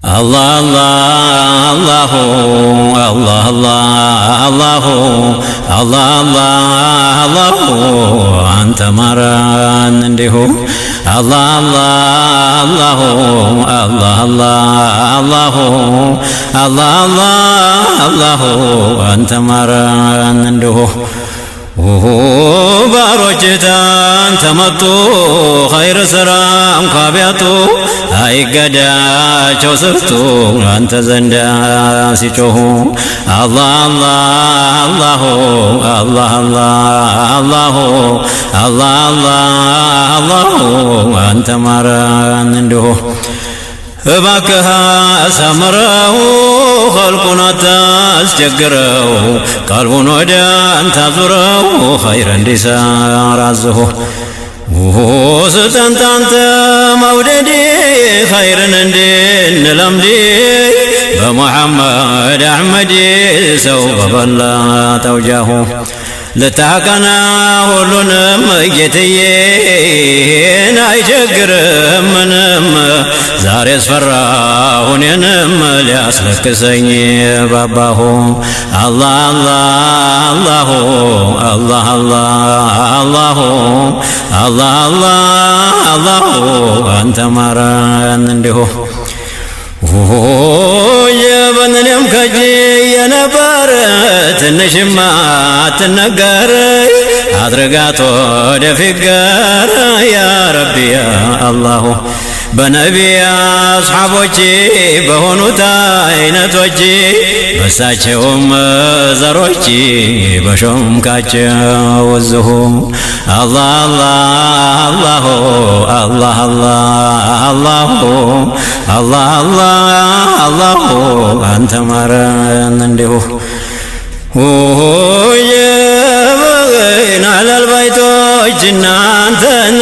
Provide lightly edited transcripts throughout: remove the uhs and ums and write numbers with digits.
الله الله الله الله الله الله الله الله أنت مران عنده الله الله الله الله الله الله الله أنت مران عنده ባሮችታን ተመጡ ኸይር ስራም ካቢያጡ አይገዳቸው ስርቱ አንተ ዘንዳ ሲጮሁ አላህ አላህ አላህ አላህ አላህ አላህ አንተ ማራን እንደሁ እባክህ አሳምረው ኸልቁን አታስቸግረው ቀልቡን ወደ አንተ አዙረው ኸይር እንዲሰራ አዝሁ ስጠን አንተ መውደድ ኸይርን እንድንለምድ በሙሐመድ አሕመድ ሰው በበላጠው ጃሁ ልታቀና ሁሉንም ጌትዬን አይቸግርም ምንም ዛሬ አስፈራሁ እኔንም ሊያስለቅሰኝ ባባሁ አላህ አላህ አላህ አላህ አላህ አላህ አንተ ማራን እንዲሁ የበንንም ከጂ የነበር ትንሽማ ትነገር አድርጋት ወደፊት ገር ያ ረቢ ያ አላሁ በነቢያ አስሓቦች በሆኑት አይነቶች በሳቸውም ዘሮች በሾምካቸው እዝሁ አላህ አላህ አላህ አላህ አላህ አላህ አንተ ማረን እንዲሁ ናለል ባይቶች እናንተን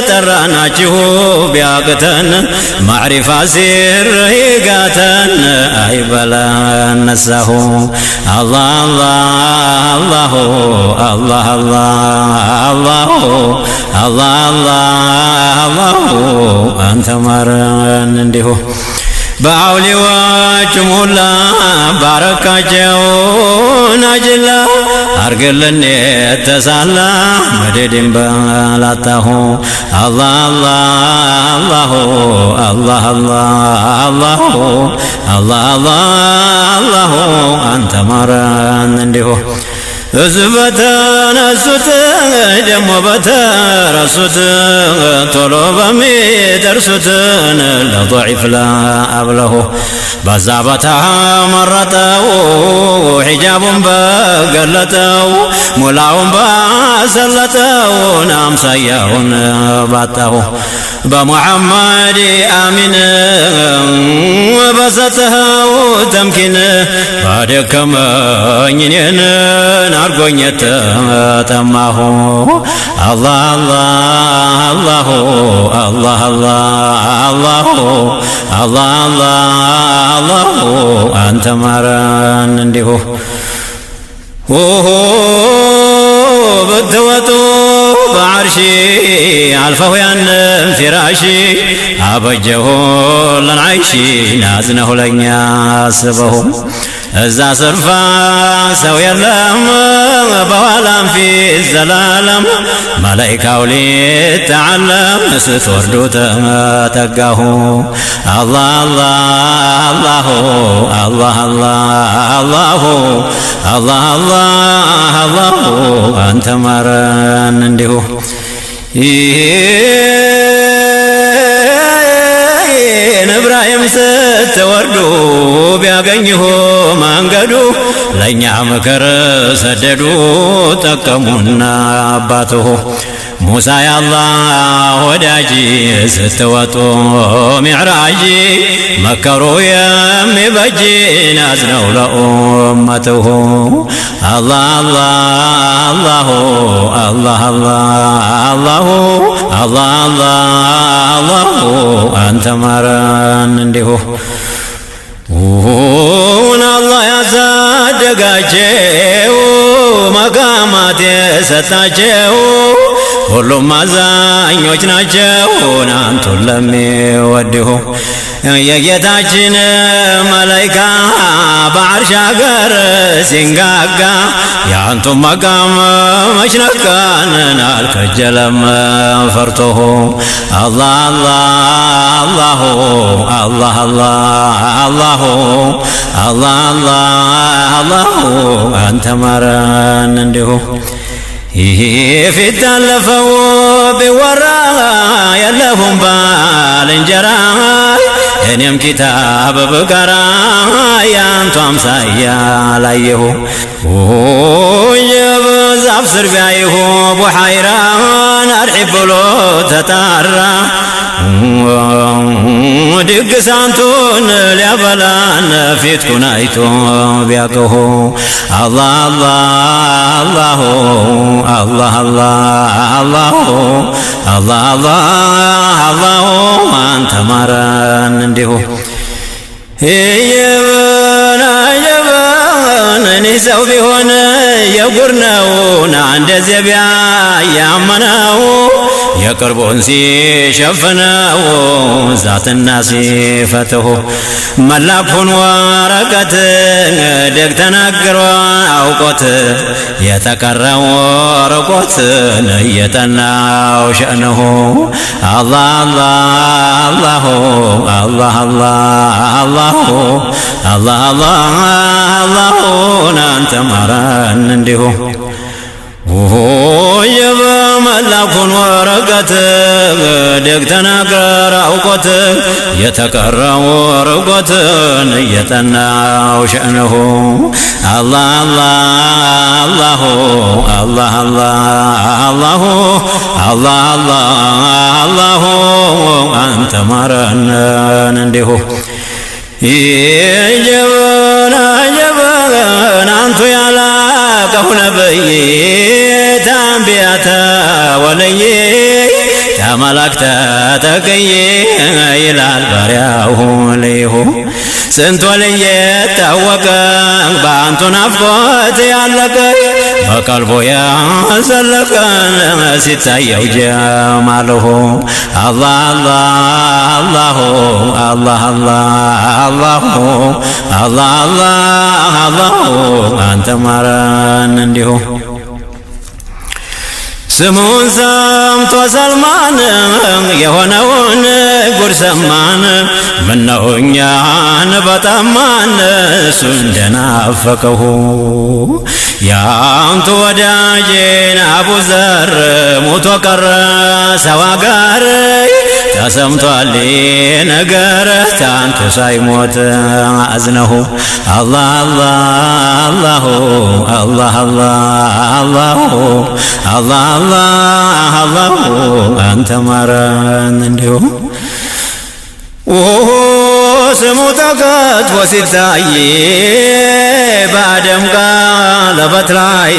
ጠራናችሁ ቢያቅተን ማዕሪፋ ሲር ይጋተን አይበላን ነሳሁ አላህ አላህ አላህ አላህ አላህ አላህ አንተ ማረን እንዲሁ በአውሊያዎች ሙላ ባረካቸው ናጅላ አርግልን የተሳላ መደድን በላጣሁ አላህ አላህ አላህ አላህ አላህ አላህ አንተ ማረን እንዲሁ እዝበተነሱት ደሞ በተረሱት ቶሎ በሚደርሱትን ለضعيف ለአብለሁ በዛ በተመረጠው ሒጃቡን በገለጠው ሙላውን ባሰለጠውን አምሳያውን ባጣሁ በሙሐመድ አሚን በሰጠኸው ተምኪን ባደከመኝ እኔን አርጎኝ ተጠማሁ አላህ አላህ አላህ አላህ አላህ አላህ አንተ ማረን እንዲሁ ብትወጡ በዓርሺ አልፈሁ ያንም ፊራሺ አበጀሁ ለንዓይሺ ናዝነሁ ለኛ አስበሁ እዛ ስርፋ ሰው የለም በኋላም ፊት ዘላለም መላኢካው ሊተዓለም ስትወርዱ ተጠጋሁ አላህ አላህ አላህ አላህ አላህ አላህ አንተ ማረን እንዲሁ ኢብራሂም ስትወርዱ ቢያገኝሁ መንገዱ ለእኛ ምክር ሰደዱ ጠቀሙና አባትሁ ሙሳ ያላህ ወዳጅ ስትወጡ ሚዕራጅ መከሩ የሚበጅ ናዝነው ለኡመትሁ አላህ አላህ አላህ አላህ አላህ አላህ አንተ ማረን እንዲሁ አላህ ያሳደጋቸው መቃማት የሰጣቸው ሁሉም አዛኞች ናቸው አንቱን ለሚወድሁ የጌታችን መላኢካ በዓርሽ አገር ሲንጋጋ ያንቱ መቃም መሽነካን አልከጀለም ፈርቶሁ አላህ አላህ አላሁ አላህ አላህ አላህ አላሁ አንተ ማረን እንዲሁ ይሄ ፊት አለፈው ቢወራ ያለሁም ባልንጀራ እኔም ኪታብ ብቀራ ያንቱ አምሳያ ላየሁ የዛፍ ስር ቢያይሁ ቡሐይራን አርሒብ ብሎ ተጣራ ድግስ አንቱን ሊያበላን ፊትኩን አይቶ ቢያቅሁ አላህ አላህ አላሁ አላህ አላህ አላህ አላሁ አንተ ማረን እንዲሁ እኔ ሰው ቢሆን የጉር ነውና እንደዚያ ቢያ ያመነው የቅርቡን ሲሸፍነው ዛትና ሲፈትሁ መላኩን ወረቀት ደግ ተናግሮ አውቆት የተቀረው ርቆት እየጠናው ሸእነሁ አላህ አላሁ አላህ አላሁ አላህ አላሁ አንተ ማረን እንዲሁ የመላኩን ወረቀት ደግ ተናገር አውቆት የተቀረው ርቆትን እየጠናው ሸእነሁ አላህ አላሁ አላህ አላሁ አላህ አላሁ አንተ ማረን እንዲሁ የጀበን አንቱ ያላቀሁ ነብይ ታንቢያተ ወለዬ ተመላክተ ተቀዬ ይላል ባሪያሁ ለይሁ ስንት ወልዬ ታወቀ በአንቱ ናፍቆት ያለቀ በቀልቦ ያዘለቀ ሲታየው ጀማልሁ አላህ አላሁ አላህ አላሁ አላህ አላሁ አንተ ማረን እንዲሁ ስሙን ሰምቶ ሰልማን የሆነውን ጉድ ሰማን ምነው እኛን በጠማን እሱ እንደናፈቀሁ ያንቱ ወዳጄን አቡዘር ሞቶ ቀረ ሰው አገር ተሰምቷል ነገር ታንቱ ሳይሞት አዝነሁ አላህ አላሁ አላህ አላሁ አላህ አላሁ አንተ ማረን እንዲሁ ስሙ ተከትፎ ሲታይ በአደም ቀለበት ላይ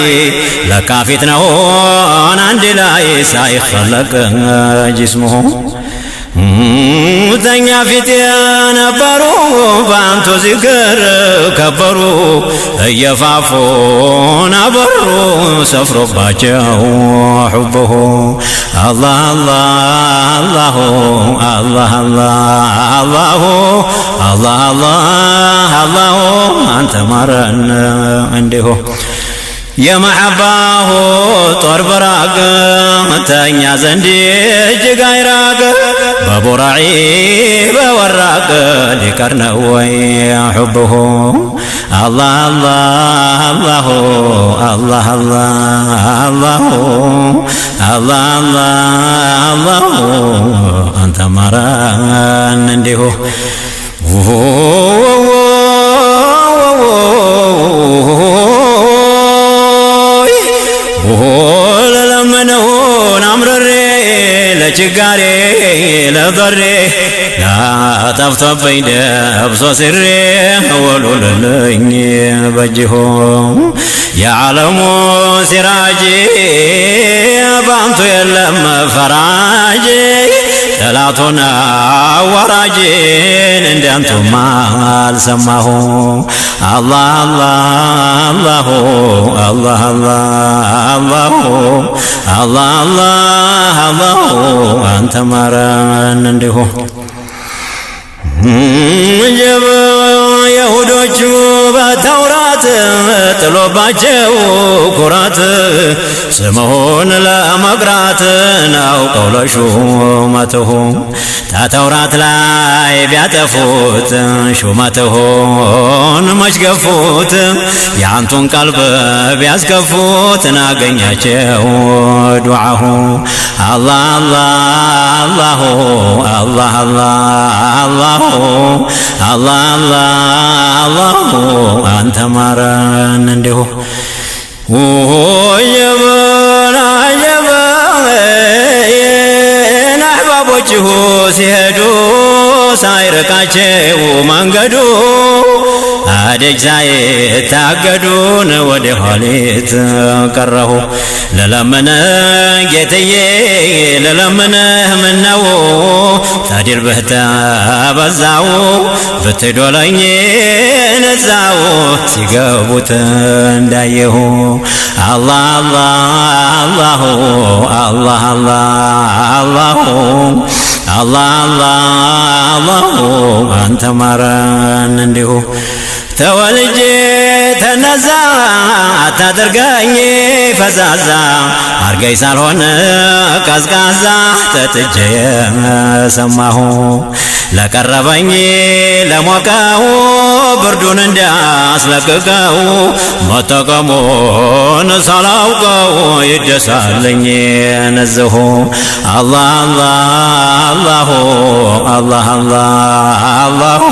ለካ ፊት ነውን አንድ ላይ ሳይፈለቅ ጅስሙሁ ተኛ ፊት የነበሩ በአንቱ ዚክር ከበሩ እየፋፉ ነበሩ ሰፍሮባቸው ሑብሁ አላህ አላሁ አላህ አላሁ አላህ አላሁ አንተ ማረን እንዲሁ የመሐባሁ ጦር በራቅ ተኛ ዘንድ እጅግ አይራቅ በቡራዒ በወራቅ ሊቀር ነው ወይ ሑብሁ አላህ አላሁ አላህ አላሁ አላህ አላሁ አንተ ማረን እንዲሁ ለለመነውን አምረሬ ለችጋሬ ለበሬ ላጠፍቶብኝ ደብሶ ስሬ ወሉልልኝ በጅሁ የዓለሙ ሲራጅ በአንቱ የለም ፈራጅ ጠላቱን አዋራጅን እንዳንቱማ አልሰማሁ አላህ አላሁ አላህ አላሁ አላህ አላሁ አንተ ማረን እንዲሁ የሁዶቹ በተውራት ጥሎባቸው ኩራት ስምሆን ለመቅራት ናውቀው ለሹመትሁ ተተውራት ላይ ቢያጠፉት ሹመትሁን መች ገፉት ያንቱን ቀልብ ቢያስከፉት ናገኛቸው ዱዓሁ አላህ አላህ አላህ አላህ አላህ አላህ አንተ ማረን እንዲሁ ወየበና የበና አህባቦችሁ ሲሄዱ ሳይርቃቸው መንገዱ አደጅ ሳይታገዱን ወደ ኋሊት ቀረሁ ለለመነ ጌትዬ ለለመነ ምነው ታዲር በህታ በዛው ብትዶለኝ ነዛው ሲገቡት እንዳየሁ አላህ አላህ አላህ አላህ አላህ አላህ አንተ ማረን እንዲሁ ተወልጄ ተነዛ አታድርገኝ ፈዛዛ አርገኝ ሳልሆን ቀዝቃዛ ተጥጄ ሰማሁ ለቀረበኝ ለሞቀው ብርዱን እንዳስለቅቀው መጠቀሙን ሳላውቀው ይደሳለኝ ነዘሁ አላህ አላህ አላህ አላህ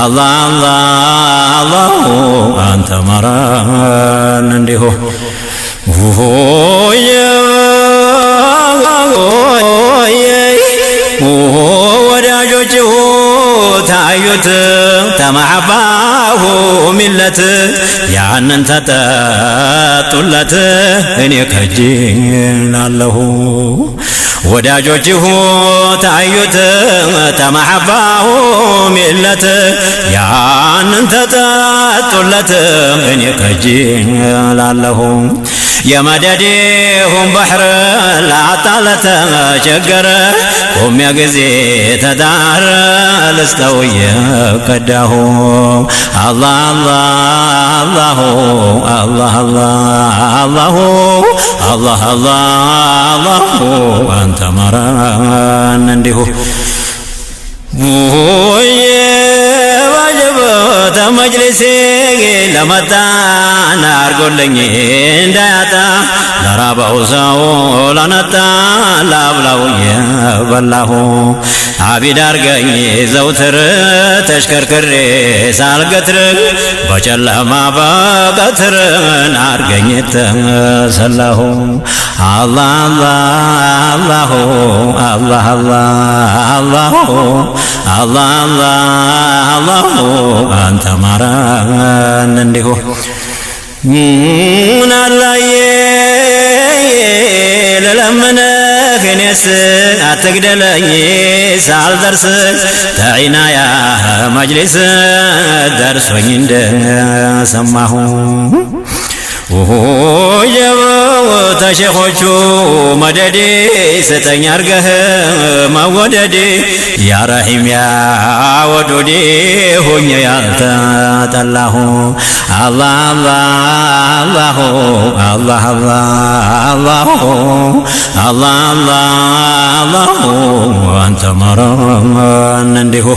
አላህ አላህ አንተ ማረን እንዲሁ ወዳጆችሁ ታዩት ተማዕባሁ ሚለት ያንን ተጠጡለት እኔ ከጅላለሁ ወዳጆችሁ ታዩት ተማዕባሁ ሚለት ያንን ተጠጡለት እኔ ከጅላለሁ የመደዴሁን ባሕር ላጣለተ ቸገረ ቆሚያ ጊዜ ተዳረ ልስተው የቀዳሁ አላህ አላህ አላህ አላህ አላህ አላህ አንተ ማረን እንዲሁ ተመጅሊሴ ለመጣ ናርጎልኝ እንዳያጣ ለራበው ሰው ለነጣ ላብላው የበላሁ አቢድ አርገኝ ዘውትር ተሽከርክሬ ሳልገትር በጨለማ በቀትር አርገኝ ተሰላሁ አላህ አላህ አላህ አላህ አላህ አላህ አንተ ማረን እንዲሁ ናላዬ ለለመነህ እኔስ አትግደለኝ ሳልደርስ ተዒናያ መጅሊስ ደርሶኝ እንደሰማሁ ተሼኾቹ መደዴ ስጠኝ አርገህ መወደዴ ያ ረሒም ያ ወዱዴ ሆኜ ያልተጠላሁ አላህ አላህ አላህ አላህ አላህ አላህ አንተ ማረን እንዲሁ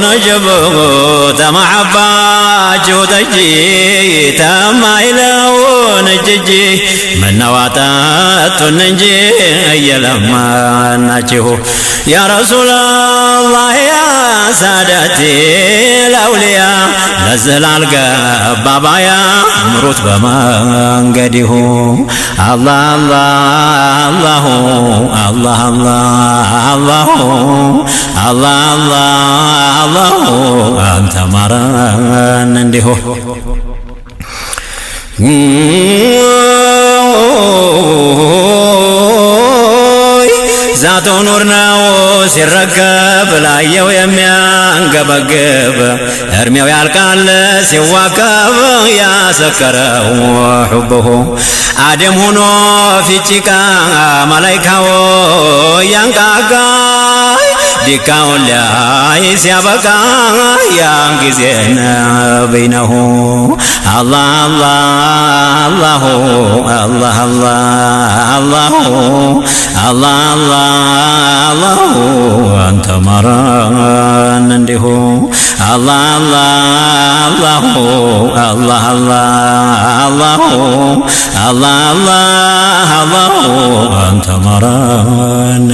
ነጀብ ተማዕባችሁ ጠጂ ተማይለውን እጅጂ ምነዋጠጡን እንጂ እየለመናችሁ ያ ረሱላላህ ያ ሳዳቴ ለአውልያ ለዚህ ላልገባ ባያ ምሩት በመንገዲሁ አላህ አላህ አላህ አላህ አላህ አላህ አንተ ማረን እንዲሁ ዛቱ የእሳቱ ኑር ነው ሲረከብ ላየው የሚያንገበግብ እድሜው ያልቃል ሲዋከብ ያሰከረው ሑብሁ አደም ሆኖ ፊጭቃ መላይካው ያንቃቃ ዲካውን ላይ ሲያበቃ ያን ጊዜ ነቢይ ነው አላህ አላህ አላህ አላህ አላህ አላህ አንተ ማራን እንዲሁ አላህ አላህ አላህ አላህ አላህ አላህ አንተ ማራን